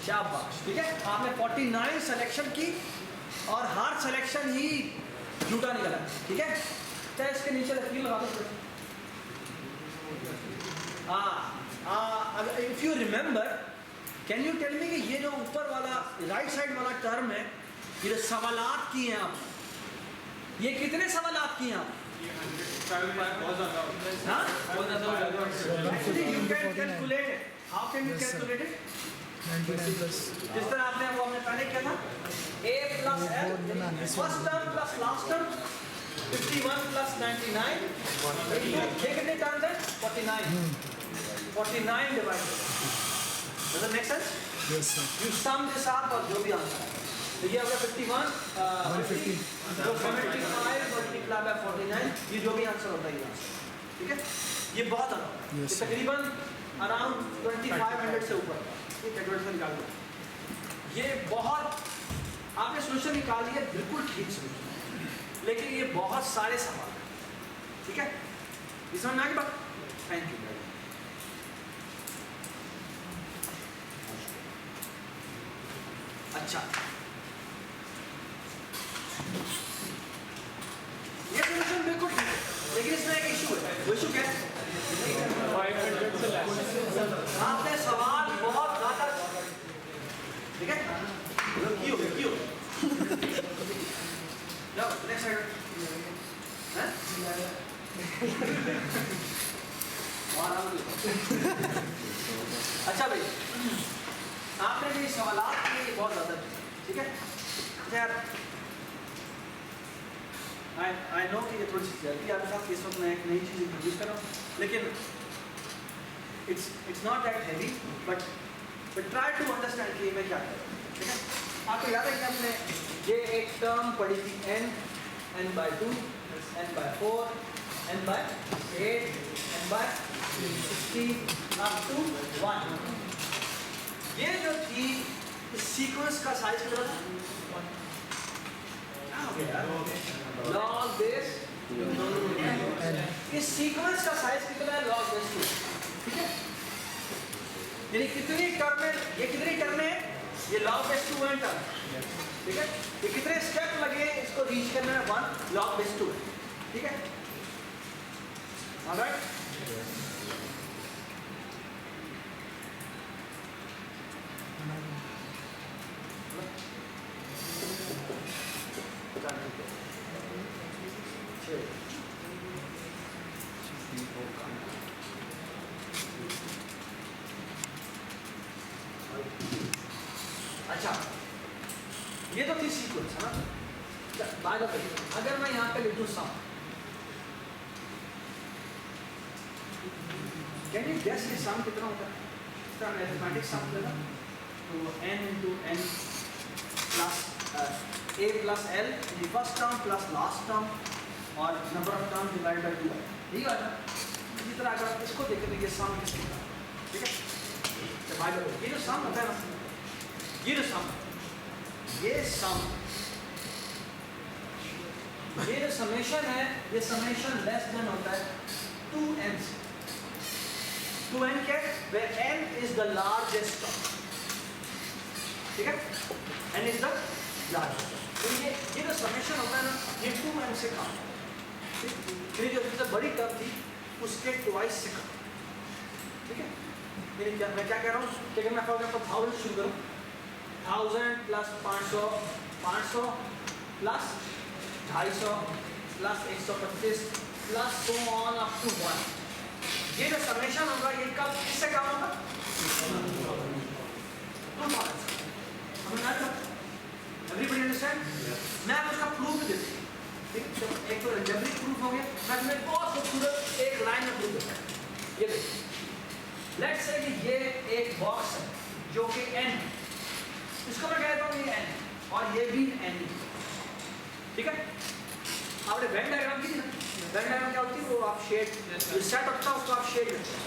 शाबाश, ठीक है। आपने 49 सिलेक्शन की और हर सिलेक्शन ही झूठा निकला, ठीक है। चाहे इसके नीचे लकीर लगा दो। If you remember, can you tell me कि ये जो ऊपर वाला राइट साइड वाला टर्म है, ये जो सवालात किए हैं आप, ये कितने सवालात किए हैं आप? हाँ? Actually, you can calculate it. How can you calculate it? 99 plus जिस तरह आपने वो हमने पहले किया था, a plus l, first term plus last term, 51 plus 99, ये कितने टर्म्स हैं? 49. 49 divided. Does it make sense? yes sir. You sum this up और जो भी आंसर है, तो ये होगा 51, 150, जो 75 मल्टीप्लाई बाय 49, ये जो भी आंसर होता है ये आंसर, ठीक है। ये बहुत आना होगा, ये Yes, sir. तकरीबन अराउंड 2500 से ऊपर का, ये कैलकुलेशन निकाल दो। ये बहुत, आपने सोल्यूशन निकाल लिया, बिल्कुल ठीक सोल्यूशन, लेकिन ये बहुत सारे सवाल हैं, ठीक है। इस समझ में आ गई बात? Thank you. अच्छा, ये सोल्यूशन बिल्कुल ठीक है, लेकिन इसमें एक इशू है। वो इशू क्या है? आपने सवाल बहुत ज्यादा, ठीक है, क्यों जाओ नेक्स्ट साइड हैं? अच्छा भाई, आपने जो सवालात किए बहुत ज्यादा, ठीक है। यार आई नो कि ये थोड़ी सी जल्दी आपके साथ इस वक्त मैं एक नई चीज़ इंट्रोड्यूस कर रहा हूँ, लेकिन it's not that heavy, but try to understand कि मैं क्या कर रहा हूँ, ठीक है। आपको याद है कि हमने ये एक टर्म पढ़ी थी, n/2, n/4, n/8, n/60 up to 1. ये जो थी, इस सीक्वेंस का साइज कितना था? लॉग बेस, इस सीक्वेंस का साइज कितना है? लॉग बेस 2, ठीक है। यानी कितनी टर्म है? ये कितनी टर्म है? ये लॉग बेस 2 है टर्म, ठीक है। ये कितने स्टेप लगे इसको रीच करने में? 1 लॉग बेस 2 है, ठीक है। ऑलराइट, अच्छा, ये तो थी सीक्वेंस, है ना। बाय द वे, अगर मैं यहाँ पे लिखूँ सम, कैन यू गेस ये सम कितना होता है? इसका मैथमेटिक्स सम लेना, तो n into n plus a plus l, ये first term plus last term और number of term divide by 2 है, ठीक है ना। इसी तरह अगर आप इसको देखें तो ये सम किसका होता है, ठीक है। तो बाय द वे, ये जो सम होता है ना, ये जो सम, ये जो समेशन है, ये समेशन लेस देन होता है 2n से। 2n क्या है? where n is the largest term, ठीक है। n is the largest, तो ये जो समेशन होता है ना, ये 2n से कम है, ठीक। जो सबसे बड़ी टर्म थी उसके ट्वाइस से कम, ठीक है। मैं क्या कह रहा हूँ कि अगर मैं फॉर एग्जाम्पल 1000 शुरू करूँ, 1000 plus 500, 500 plus 250 plus 125 plus so on up to 1, ये जो समेशन होगा ये कब किससे कम होगा? 2000। Everybody understand? मैं अब उसका प्रूफ देती हूँ, ठीक है। एक तो अलजेब्रिक प्रूफ हो गया, मैं तुम्हें बहुत खूबसूरत एक लाइन में प्रूफ देता हूँ। ये देखिए, लेट्स से कि ये एक बॉक्स है जो कि n, इसको मैं कहता हूँ ये n और ये भी n, ठीक है। आपने वेन डायग्राम की थी ना, वेन डायग्राम क्या होती है? वो आप शेड, जो सेट होता है उसको आप शेड लेते हैं,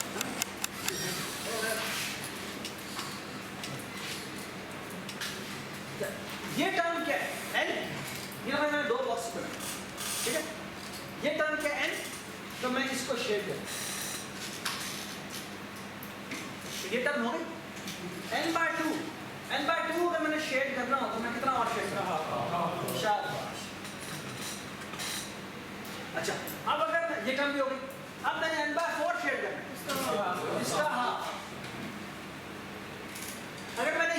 ये टर्म क्या है? n, ये मैंने दो बॉक्स बनाए, ठीक है। ये टर्म क्या है? n, तो मैं इसको शेड देता हूँ, ये टर्म हो गई n/2, कम भी हो गई। अब मैंने n/4 शेड करना है, इसका हाफ। अगर मैंने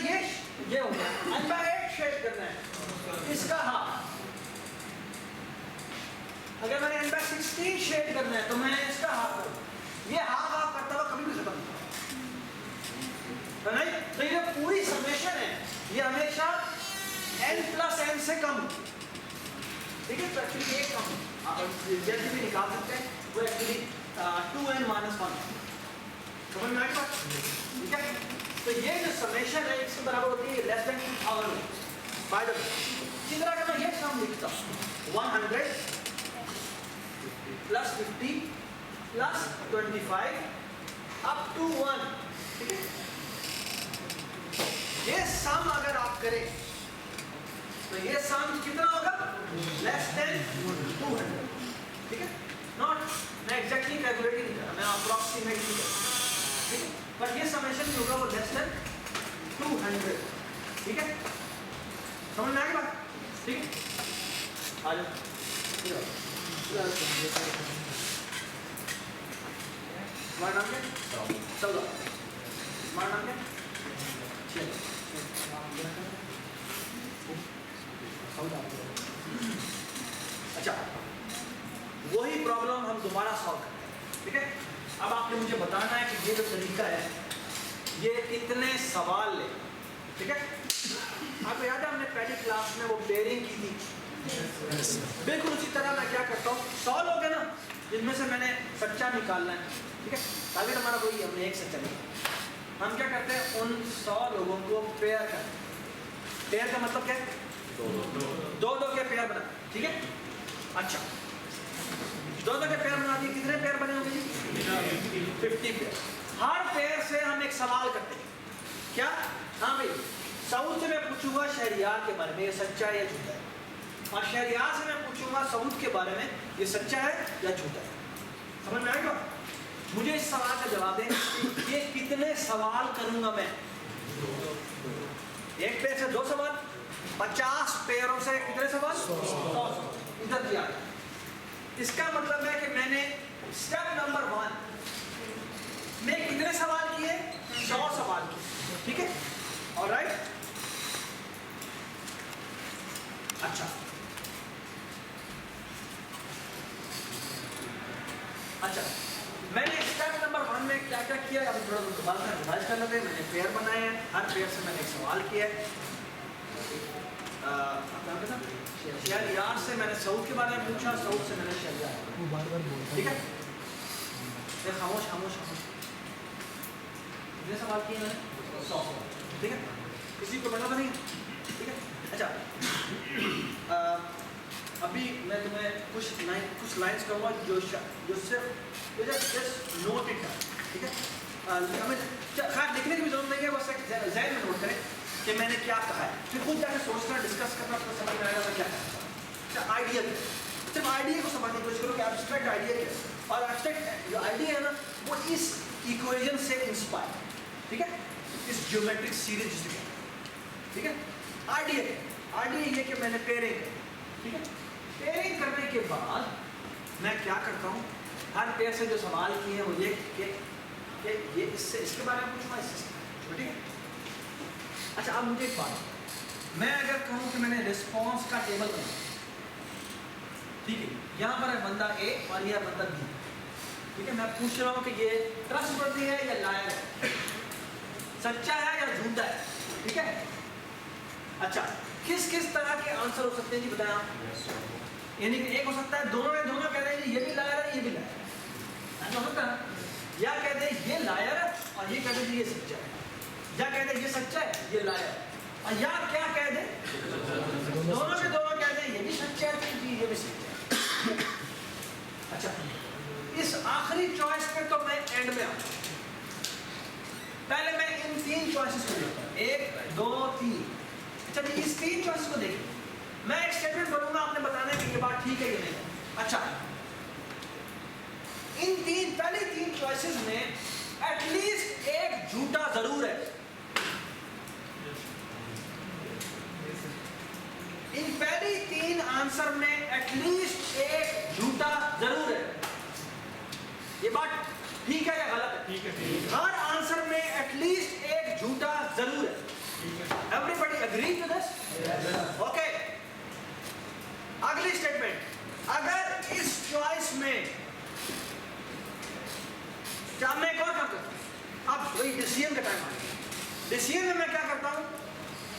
ये हो गया n/8 शेड करना है, इसका हाफ। अगर मैंने n/16 शेड करना है तो मैं इसका हाफ करूँ। ये हाफ हाफ करता हुआ कभी भी खत्म नहीं होगा, नहीं? तो ये पूरी समेशन है, ये हमेशा n+n से कम, ठीक है? तो एक्चुअली ये कम जल्दी भी निकाल सकते हैं, वो एक्चुअली 2n-1 समझ में आ गई बात? ठीक है? तो ये जो समेशन है इसके बराबर होती है less than 2000। By the way इसी तरह अगर मैं ये सम लिखता हूँ 100 + 50 + 25 अप टू 1, ठीक है? ये सम अगर आप करें तो ये सम कितना होगा? लेस देन 200, ठीक है? नॉट मैं एग्जैक्टली कैलकुलेट नहीं कर रहा, मैं अप्रॉक्सीमेटली कर रहा हूं, ठीक है? बट ये समेशन जो होगा वो लेस देन 200, ठीक है? समझ में आ गई बात? ठीक है? आ जाओ। तुम्हारा नाम क्या? चलो तुम्हारा नाम क्या? अच्छा, वही प्रॉब्लम हम दोबारा सॉल्व करते हैं, ठीक है? अब आपने मुझे बताना है कि ये जो तरीका है ये कितने सवाल ले, ठीक है? आपको याद है हमने पहली क्लास में वो पेयरिंग की थी? बिल्कुल उसी तरह मैं क्या करता हूँ, 100 लोग हैं ना जिनमें से मैंने सच्चा निकालना है, ठीक है? अभी हमारा वही हमने एक सच्चा निकाला। हम क्या करते हैं, उन 100 लोगों को पेयर करते हैं। पेयर का मतलब क्या है? दो के पेयर बना, ठीक है? अच्छा, दो के पेयर बना दिए, कितने पेयर बने होंगे जी? 50 पेयर। हर पेयर से हम एक सवाल करते हैं, क्या? हाँ भाई, सऊद से मैं पूछूंगा शहरियार के बारे में, ये सच्चा है या झूठा है? और शहरियार से मैं पूछूंगा सऊद के बारे में, ये सच्चा है या झूठा है? समझ में आएगा? मुझे इस सवाल का जवाब दें, ये कितने सवाल करूंगा मैं? एक पेयर से 2 सवाल, 50 पेयरों से कितने सवाल? 100। इधर दिया। इसका मतलब है कि मैंने स्टेप नंबर 1 में कितने सवाल किए? 100 सवाल किए, ठीक है? ऑलराइट? अच्छा, अच्छा, मैंने स्टेप नंबर 1 में क्या क्या किया, अभी थोड़ा दोबारा रिवाइज कर लेते हैं। मैंने पेयर बनाए हैं, हर पेयर से मैंने एक सवाल किया है। शहरियार से मैंने सऊद के बारे में पूछा, सऊद से मैंने शहरियार, वो बार-बार बोलता है। ठीक है? खामोश खामोश खामोश। कितने सवाल किए मैंने? 100, ठीक है? किसी को पता नहीं, ठीक है? अच्छा, अभी मैं तुम्हें कुछ लाइंस कहूँगा जो सिर्फ जस्ट नोट इट, ठीक है? हमें खैर लिखने की भी जरूरत नहीं है, बस एक ज़हन में नोट करें कि मैंने क्या कहा है, फिर खुद जाकर सोचना, डिस्कस करना, आपको समझ में आएगा मैं क्या कहता हूँ। अच्छा, आइडिया, सिर्फ आइडिया को समझने की कोशिश करो कि एब्स्ट्रैक्ट आइडिया क्या है, और एब्स्ट्रैक्ट जो आइडिया है ना वो इस इक्वेशन से इंस्पायर, ठीक है? इस ज्योमेट्रिक सीरीज जिसे कहते हैं, ठीक है? आइडिया ये कि मैंने पेयरिंग की, ठीक है? पेयरिंग करने के बाद मैं क्या करता हूँ, हर पेयर से जो सवाल किए हैं वो ये कि ये इसके बारे में पूछूंगा, इससे, ठीक है? अच्छा, अब मुझे एक बात, मैं अगर कहूँ कि मैंने रिस्पॉन्स का टेबल बनाया, ठीक है? यहाँ पर है बंदा ए और यह बंदा बी, ठीक है? मैं पूछ रहा हूँ कि ये ट्रस्टवर्दी है या लायर है, सच्चा है या झूठा है, ठीक है? अच्छा, किस किस तरह के आंसर हो सकते हैं जी, बताएं आप? यानी कि एक हो सकता है दोनों कह रहे हैं ये भी लायर है, ये भी लायर है, ऐसा हो सकता है? या कहते हैं ये लायर है और ये कहते हैं ये सच्चा है, या कहते हैं ये सच्चा है ये लायर है, और या क्या कह दे, दोनों कह दे ये भी सच्चा है ये भी सच्चा है। अच्छा, इस आखिरी चॉइस पे तो मैं एंड में आऊँ, पहले मैं इन 3 चॉइसेस को देखता हूँ, 1 2 3। अच्छा, इस 3 चॉइस को देखिए, मैं एक स्टेटमेंट बोलूंगा, आपने बताना है कि ये बात ठीक है कि नहीं। अच्छा, इन पहली 3 चॉइसेस में एटलीस्ट एक झूठा जरूर है, इन पहली 3 आंसर में एटलीस्ट एक झूठा जरूर है। ये बात ठीक है या गलत है? ठीक है। हर आंसर में एटलीस्ट एक झूठा जरूर है। Everybody agree to this? Okay, अगली स्टेटमेंट, अगर इस चॉइस में, क्या मैं एक और काम करता हूं, अब वही डिसीजन का टाइम आ गया। डिसीजन में मैं क्या करता हूं,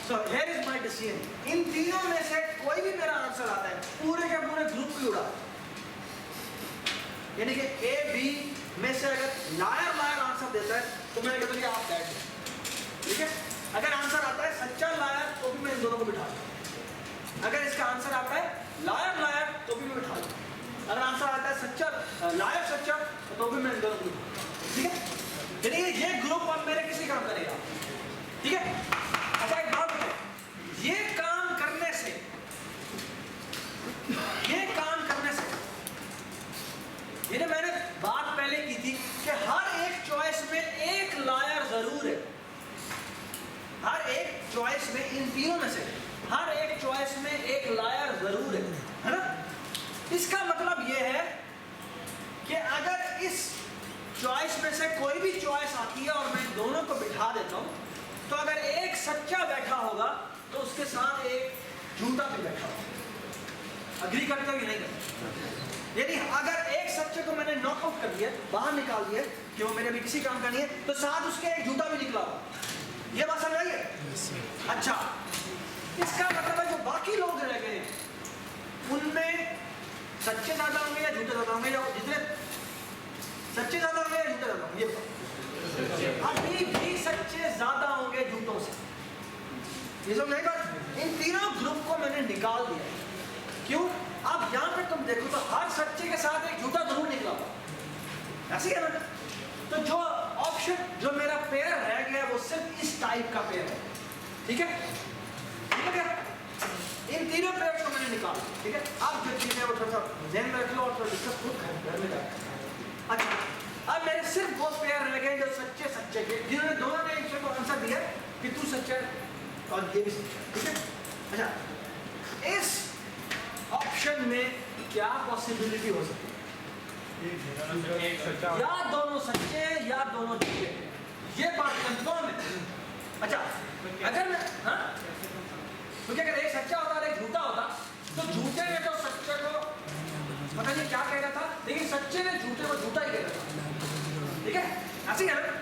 so here is my decision, इन तीनों में से कोई भी मेरा आंसर आता है, पूरे के पूरे ग्रुप को उड़ा, यानी कि ए बी में से अगर लायर लायर आंसर देता है तो मैं कहता हूं कि आप बैठ जाओ, ठीक है। अगर आंसर आता है सच्चा लायर तो भी मैं इन दोनों को बिठा दूं, अगर इसका आंसर आता है लायर लायर तो भी मैं बिठा दूं, अगर आंसर आता है सच्चा लायर सच्चा तो भी मैं इन दोनों को बिठा दूं, ठीक है। यानी ये ग्रुप अब मेरे किसी काम करेगा, ठीक है। अच्छा एक बात बताओ, ये काम करने से ये मैंने बात पहले की थी कि हर एक चॉइस में एक लायर जरूर है, हर एक चॉइस में, इन तीनों में से हर एक चॉइस में एक लायर जरूर है ना। इसका मतलब ये है कि अगर इस चॉइस में से कोई भी चॉइस आती है और मैं दोनों को बिठा देता हूं, तो अगर एक सच्चा बैठा होगा तो उसके साथ एक झूठा भी बैठा होगा। अग्री करते हो कि नहीं करते? यदि अगर एक सच्चे को मैंने नॉकआउट कर दिया, बाहर निकाल दिया कि वो मेरे भी किसी काम का नहीं है, तो साथ उसके एक झूठा भी निकला होगा। ये बात समझ आई है? अच्छा, इसका मतलब है जो बाकी लोग रह गए उनमें सच्चे ज्यादा होंगे या झूठे ज्यादा होंगे, या जितने सच्चे ज्यादा होंगे या झूठे ज्यादा होंगे? ये अभी भी सच्चे ज्यादा होंगे झूठों से। ये सब नहीं बात, इन तीनों ग्रुप को मैंने निकाल दिया। क्यों? अब यहां पे तुम देखो तो हर सच्चे के साथ एक झूठा जरूर निकला होगा, ऐसी है ना। तो जो ऑप्शन, जो मेरा पेयर रह गया वो सिर्फ इस टाइप का पेयर है, ठीक है, ठीक है क्या? इन तीनों पेयर्स को मैंने निकाला, ठीक है। अब जो चीजें वो थोड़ा सा ध्यान में रख लो और थोड़ा डिस्कस खुद घर में जाकर। अच्छा, अब मेरे सिर्फ वो पेयर रह गए जो सच्चे सच्चे के, जिन्होंने दोनों ने एक को आंसर दिया कि तू सच्चा है और ये भी सच्चा है, ठीक है। अच्छा, इस ऑप्शन में क्या पॉसिबिलिटी हो सकती है? या दोनों सच्चे या दोनों झूठे, ये बात कंफर्म है। अच्छा, अगर मैं, हाँ, क्योंकि अगर एक सच्चा होता और एक झूठा होता तो झूठे ने तो सच्चे को पता नहीं क्या कह रहा था, लेकिन सच्चे ने झूठे को झूठा ही कह रहा था, ठीक है, ऐसे ही है ना।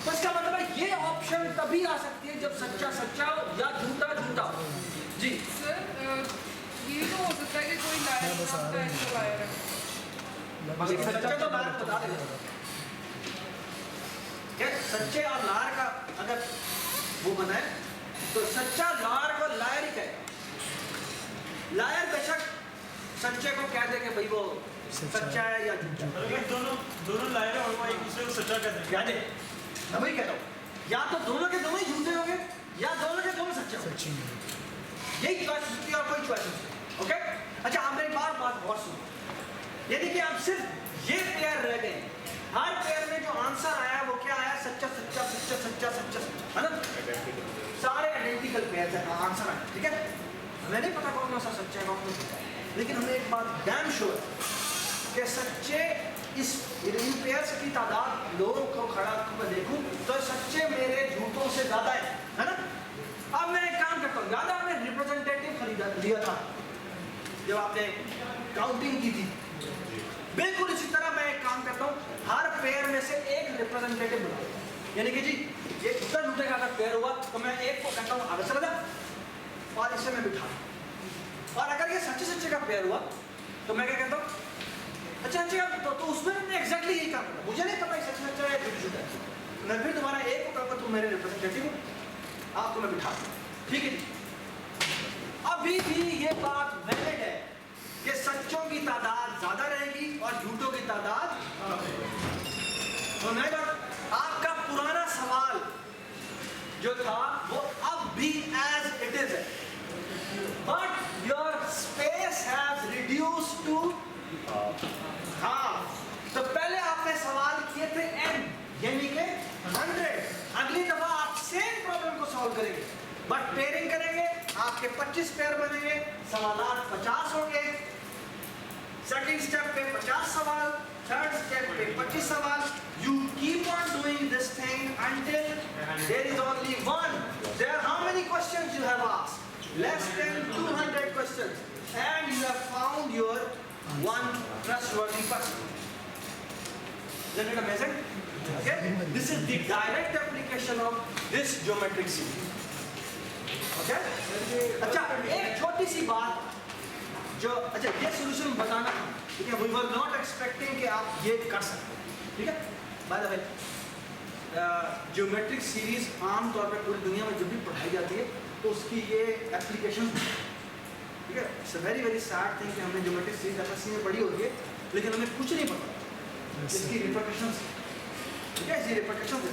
तो इसका मतलब है ये ऑप्शन तभी आ सकती है जब सच्चा सच्चा हो या झूठा झूठा हो। जी सर, ये तो हो सकता है कि कोई लायर है, सच्चा तो लायर बता देगा क्या, सच्चे और लायर का अगर वो बनाए तो सच्चा लायर को लायर ही कहेगा। लायर बेशक सच्चे को कह दे कि भाई वो सच्चा है या झूठा, दोनों लायर और वो एक दूसरे को सच्चा कहते हैं। मैं वही कहता हूँ, या तो दोनों के दोनों ही झूठे होंगे या दोनों के दोनों सच्चे होंगे, यही चॉइस होती है और कोई चॉइस नहीं। ओके, अच्छा आप एक बार बात बहुत सुनो, यानी कि अब सिर्फ ये पेयर रह गए, हर पेयर में जो आंसर आया वो क्या आया? सच्चा सच्चा सच्चा सच्चा सच्चा, है ना। सारे आइडेंटिकल पेयर है, आंसर आया, ठीक है। हमें नहीं पता कौन सा सच्चा है कौन सा झूठा है, लेकिन हमें एक बात डैम श्योर है कि सच्चे, इस इन पेयर्स की तादाद लोगों को खड़ा कर देखूं तो सच्चे मेरे झूठों से ज्यादा है ना। अब मैं एक काम करता हूँ, याद है हमने रिप्रेजेंटेटिव खरीदा लिया था जब आपने काउंटिंग की थी, बिल्कुल इसी तरह मैं एक काम करता हूँ, हर पेयर में से एक रिप्रेजेंटेटिव बनाऊँ, यानी कि जी ये झूठा झूठे का अगर पेयर हुआ तो मैं एक को कहता हूँ आगे चला जा और इसे मैं बिठा, और अगर ये सच्चे सच्चे का पेयर हुआ तो मैं क्या कहता हूँ, अच्छा अच्छा तो उसमें मैं एग्जैक्टली यही काम करता, मुझे नहीं पता सच सच्चा है झूठ झूठा है, मैं फिर दोबारा एक को कहूँगा तुम मेरे रिप्रेजेंटेटिव हो, आपको मैं बिठा दूँ, ठीक है जी। अभी भी ये बात वैलिड है कि सच्चों की तादाद ज्यादा रहेगी और झूठों की तादाद, तो मैं आपका पुराना सवाल जो था वो अब भी एज इट इज है, but your space has reduced to half. तो पहले आपने सवाल किए थे n यानी कि 100, अगली दफा आप सेम प्रॉब्लम को सॉल्व करेंगे बट पेयरिंग करेंगे, आपके 25 पेयर बनेंगे, सवालात 50 होंगे, सेकंड स्टेप पे 50 सवाल, थर्ड स्टेप पे 25 सवाल. You keep on doing this thing until there is only one. There how many questions you have asked? Less than 200 questions, and you have found your one trustworthy person. Isn't it amazing? Okay? This is the direct application of this geometric series. Okay? अच्छा, एक छोटी सी बात जो अच्छा ये solution बताना था, ठीक है? We were not expecting कि आप ये कर सकते हैं, ठीक है? By the way, geometric series आम तौर पे पूरी दुनिया में जब भी पढ़ाई जाती है तो उसकी ये application, ठीक है? It's a very very sad thing कि हमने geometric series FSC में पढ़ी होती है, लेकिन हमें कुछ नहीं पता इसकी repercussions, ठीक है? इसकी repercussions,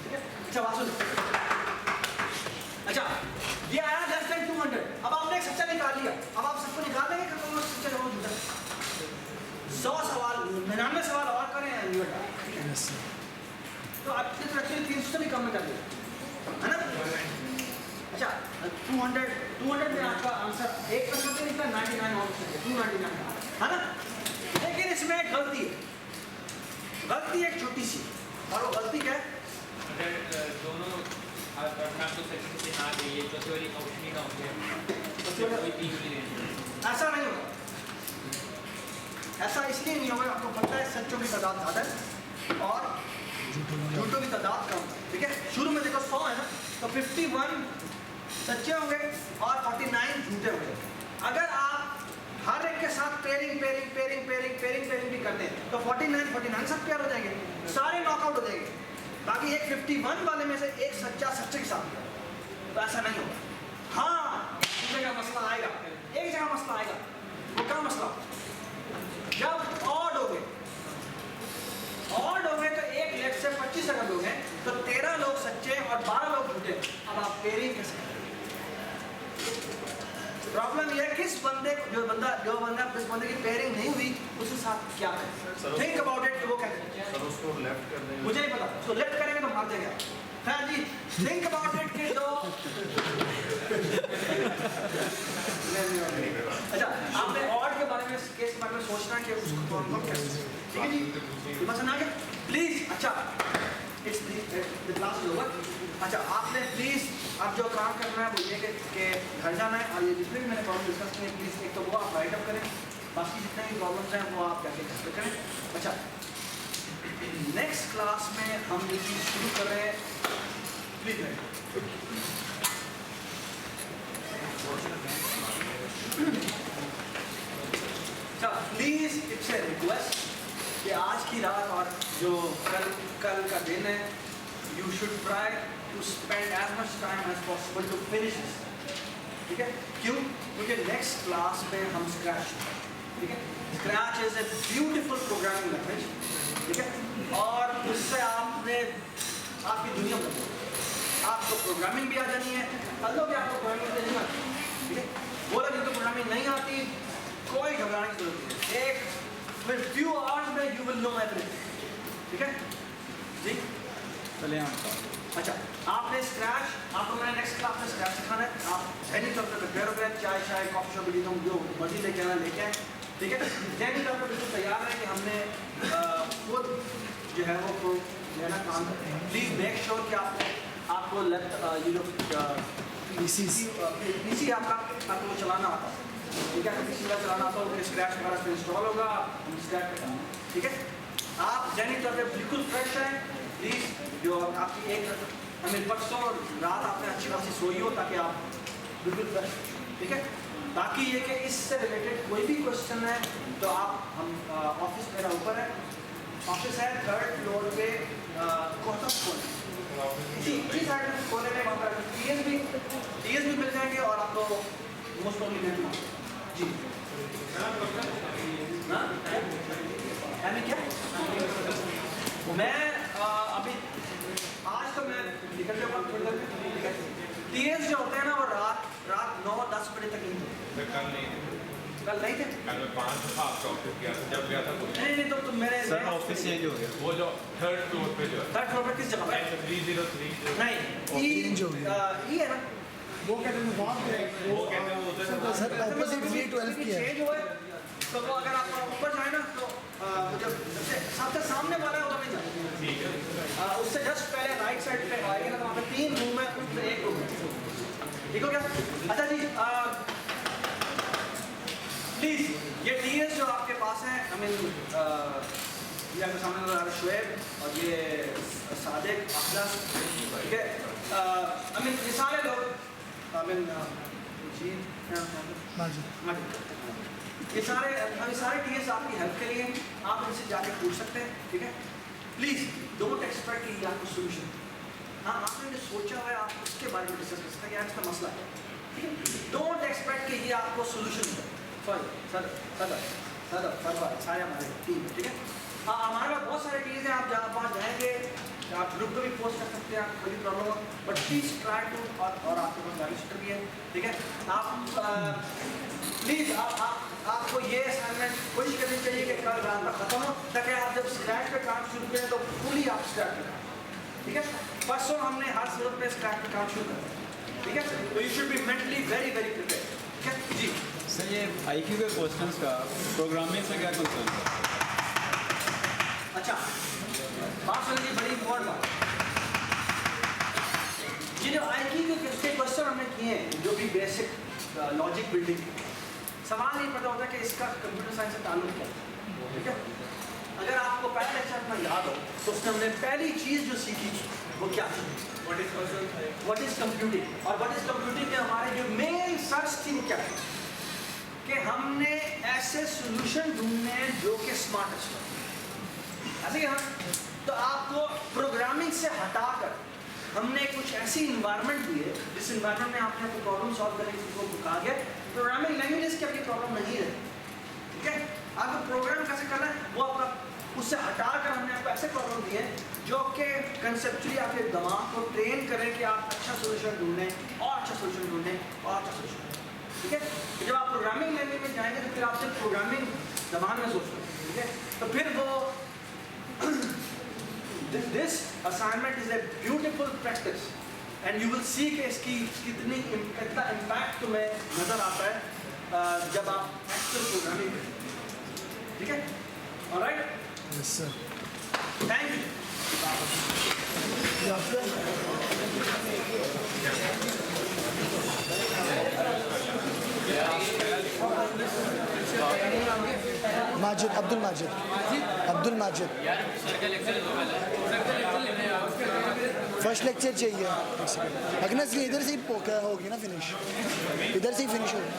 ठीक है? अच्छा बात सुनो. अच्छा, ये आया less than 200. अब आपने एक सच्चा निकाल लिया. अब आप सबको निकाल देंगे कि कौन सच्चा है कौन झूठा है. 100 सवाल 99 सवाल और करें and you are done. Yes, sir. तो आपने तो एक्चुअली 300 से भी कम में कर दिया, है ना? अच्छा, 200 में आपका आंसर एक प्रश्न से निकला 99 और 299, है ना? लेकिन इसमें एक गलती एक छोटी सी, और वो गलती क्या है? अगर दोनों आपको सेक्शन से ना गई है चौथी वाली ऑप्शन ही ना हो गया कोई तीन भी नहीं. ऐसा नहीं होगा. ऐसा इसलिए नहीं होगा, आपको पता है सच्चों की तादाद ज़्यादा है और झूठों की तादाद कम है, ठीक है? शुरू में देखो 100 है ना, तो 51 सच्चे होंगे और 49 झूठे होंगे. अगर आप हर एक के साथ पेयरिंग भी करते हैं तो 49 सब पेयर हो जाएंगे, सारे नॉकआउट हो जाएंगे. बाकी एक 51 वाले में से एक सच्चे के साथ, तो ऐसा नहीं होगा. हाँ, एक जगह मसला आएगा. वो क्या मसला? जब ऑड हो गए तो एक लेट से 25 अगर लोग हैं तो 13 लोग सच्चे और 12 लोग झूठे. अब आप पेयरिंग कैसे करें? प्रॉब्लम ये है किस बंदे जिस बंदे की पेयरिंग नहीं हुई उसके साथ क्या करें? Think about it. वो क्या करें? सर उसको लेफ्ट कर देंगे. मुझे नहीं पता. उसको लेफ्ट करेंगे तो मार देंगे. खैर जी, थिंक अबाउट इट कि दो. अच्छा, आपने ऑड के बारे में केस के बारे में सोचना है कि उसको कौन कैसे, ठीक है जी? समझ आ गया प्लीज. अच्छा, it's the class is over. अच्छा, आपने प्लीज अब जो काम करना है वो ये कि घर जाना है और ये जितने भी मैंने प्रॉब्लम डिस्कस किए प्लीज एक तो वो आप राइट अप करें, बाकी जितने भी प्रॉब्लम्स हैं वो आप जाके डिस्कस करें. अच्छा, नेक्स्ट क्लास में हम ये चीज़ शुरू कर रहे हैं. प्लीज अच्छा, प्लीज इट्स ए रिक्वेस्ट कि आज की रात और जो कल का दिन है you should try to spend as much time as possible to finish this. ठीक है? क्यों? क्योंकि नेक्स्ट क्लास में हम स्क्रैच, ठीक है? Scratch is a beautiful programming language, ठीक है? और उससे आपने आपकी दुनिया बदल, आपको प्रोग्रामिंग भी आ जानी है. अल्लाह भी आपको प्रोग्रामिंग नहीं आती, ठीक है? बोला जिनको प्रोग्रामिंग नहीं आती कोई घबराने की जरूरत नहीं. एक विद फ्यू आवर्स में यू विल नो एवरीथिंग, ठीक है जी? चलिए हम अच्छा, आपने स्क्रैच, आपको मैंने नेक्स्ट क्लास में स्क्रैच सिखाना है. आप जहनी तौर पर प्रिपेयर हो गए, चाय शाय कॉफी शॉप भी जो मर्जी लेके आना लेके आए, ठीक है? जहनी तौर पर बिल्कुल तैयार है कि हमने खुद जो है वो जो है ना काम. प्लीज़ मेक श्योर कि आपको ये जो पीसी आपको चलाना आता है, ठीक है? पीसी का चलाना आता है, स्क्रैच हमारा फिर इंस्टॉल होगा, हम स्क्रैच पे काम, ठीक है? आप जहनी तौर पर बिल्कुल फ्रेश हैं. प्लीज़ जो आपकी परसों रात आपने अच्छी खासी सोई हो ताकि आप बिल्कुल फ्रेश, ठीक है? बाकी ये कि इससे रिलेटेड कोई भी क्वेश्चन है तो आप हम ऑफिस मेरा ऊपर है, ऑफिस है 3rd फ्लोर पे इसी साइड में खोले में वहाँ पर टीएस भी मिल जाएंगे और आपको मोस्ट ऑफली मिल जी. क्या मैं अभी आज तो मैं निकल जाऊँगा थोड़ी देर में, ठीक है? टीएस जो होते हैं ना वो रात 9-10 बजे तक नहीं होते. कल नहीं कल नहीं थे. कल मैं 5 दफा आपका ऑफिस गया था, जब गया था नहीं तो मेरे सर ऑफिस चेंज हो गया. वो जो 3rd फ्लोर पे जो है 3rd फ्लोर पे किस जगह पे? 303 नहीं चेंज हो गया. ई है ना वो कहते हैं वहाँ पे वो कहते हैं उधर सर ऑपोजिट V12 की है. चेंज हुआ है तो वो अगर आप ऊपर जाए ना तो जब सबसे सामने वाला है उधर नहीं जाए, उससे जस्ट पहले राइट साइड पे आएगा ना, तो वहाँ पे 3 रूम है, उसमें 1 रूम है। ठीक हो गया? अच्छा जी, प्लीज ये टीएस जो आपके पास है, आई मीन ये आपके सामने नजर आ रहा है शुएब और ये सादिक अखलास, ठीक है? आई मीन ये सारे लोग, आई मीन जी माजिद ये सारे टीएस आपकी हेल्प के लिए, आप इनसे जाके पूछ सकते हैं, ठीक है? प्लीज डोंट एक्सपेक्ट कि ये आपको सोल्यूशन, हाँ आपने जो सोचा हुआ है आप उसके बारे में डिस्कस कर सकते हैं, यार इसका मसला है, ठीक है? डोंट एक्सपेक्ट कि ये आपको सोल्यूशन है। सॉरी सर सारे हमारे टीम, ठीक है? हाँ हमारे पास बहुत सारे टीम्स हैं, आप जहाँ पास जाएंगे आप ग्रुप पे भी पोस्ट कर सकते हैं, आप कोई प्रॉब्लम हो, बट प्लीज ट्राई टू, और आपके पास रजिस्टर भी है, ठीक है? आप प्लीज आपको ये असाइनमेंट कोशिश करनी चाहिए कि कल रात तक खत्म हो, ताकि आप जब स्क्रैच पे काम शुरू करें तो फुली आप स्क्रैच पे काम, ठीक है? परसों हमने हर सूरत पे स्क्रैच पे काम शुरू करा, ठीक है? तो you should be mentally very very prepared, ठीक है जी? सर ये आईक्यू के क्वेश्चंस का प्रोग्रामिंग से क्या कंसर्न है? अच्छा बात सुनिए, बड़ी इम्पोर्टेंट बात, ये जो आईक्यू के क्वेश्चन हमने किए हैं, जो भी बेसिक लॉजिक बिल्डिंग, सवाल नहीं पता होता कि इसका कंप्यूटर साइंस से ताल्लुक क्या है, ठीक है? अगर आपको पहला लेक्चर में याद हो तो उसमें हमने पहली चीज़ जो सीखी वो क्या थी? व्हाट इज कंप्यूटिंग, और व्हाट इज कंप्यूटिंग के हमारे जो मेन सर्च थी वो क्या थी? कि हमने ऐसे सॉल्यूशन ढूंढने हैं जो कि स्मार्टेस्ट हो, ऐसे कि हम तो आपको प्रोग्रामिंग से हटाकर हमने कुछ ऐसी इन्वायरमेंट दी है जिस इन्वायरमेंट में आपने आपको प्रॉब्लम सॉल्व करने को कहा गया, प्रोग्रामिंग लैंग्वेजेस की अपनी प्रॉब्लम नहीं है, ठीक है? आपको प्रोग्राम कैसे करना है वो आपका, उससे हटाकर हमने आपको ऐसे प्रॉब्लम दी है जो कि कंसेप्चुअली आपके दिमाग को ट्रेन करें कि आप अच्छा सोल्यूशन ढूंढें और अच्छा सोल्यूशन ढूंढें और अच्छा सोल्यूशन, ठीक है? जब आप प्रोग्रामिंग लैंग्वेज में जाएंगे तो फिर आप सिर्फ प्रोग्रामिंग जबान में सोचते हैं, ठीक है? तो फिर वो this assignment is a beautiful practice and you will see कि इसकी कितना इम्पैक्ट तुम्हें नज़र आता है जब आप एक्चुअल प्रोग्रामिंग करें, ठीक है? Alright, yes sir. Thank you. Majid Abdul Majid first lecture चाहिए, अगनस ये इधर से ही होगी ना फिनिश, इधर से ही फिनिश होगी।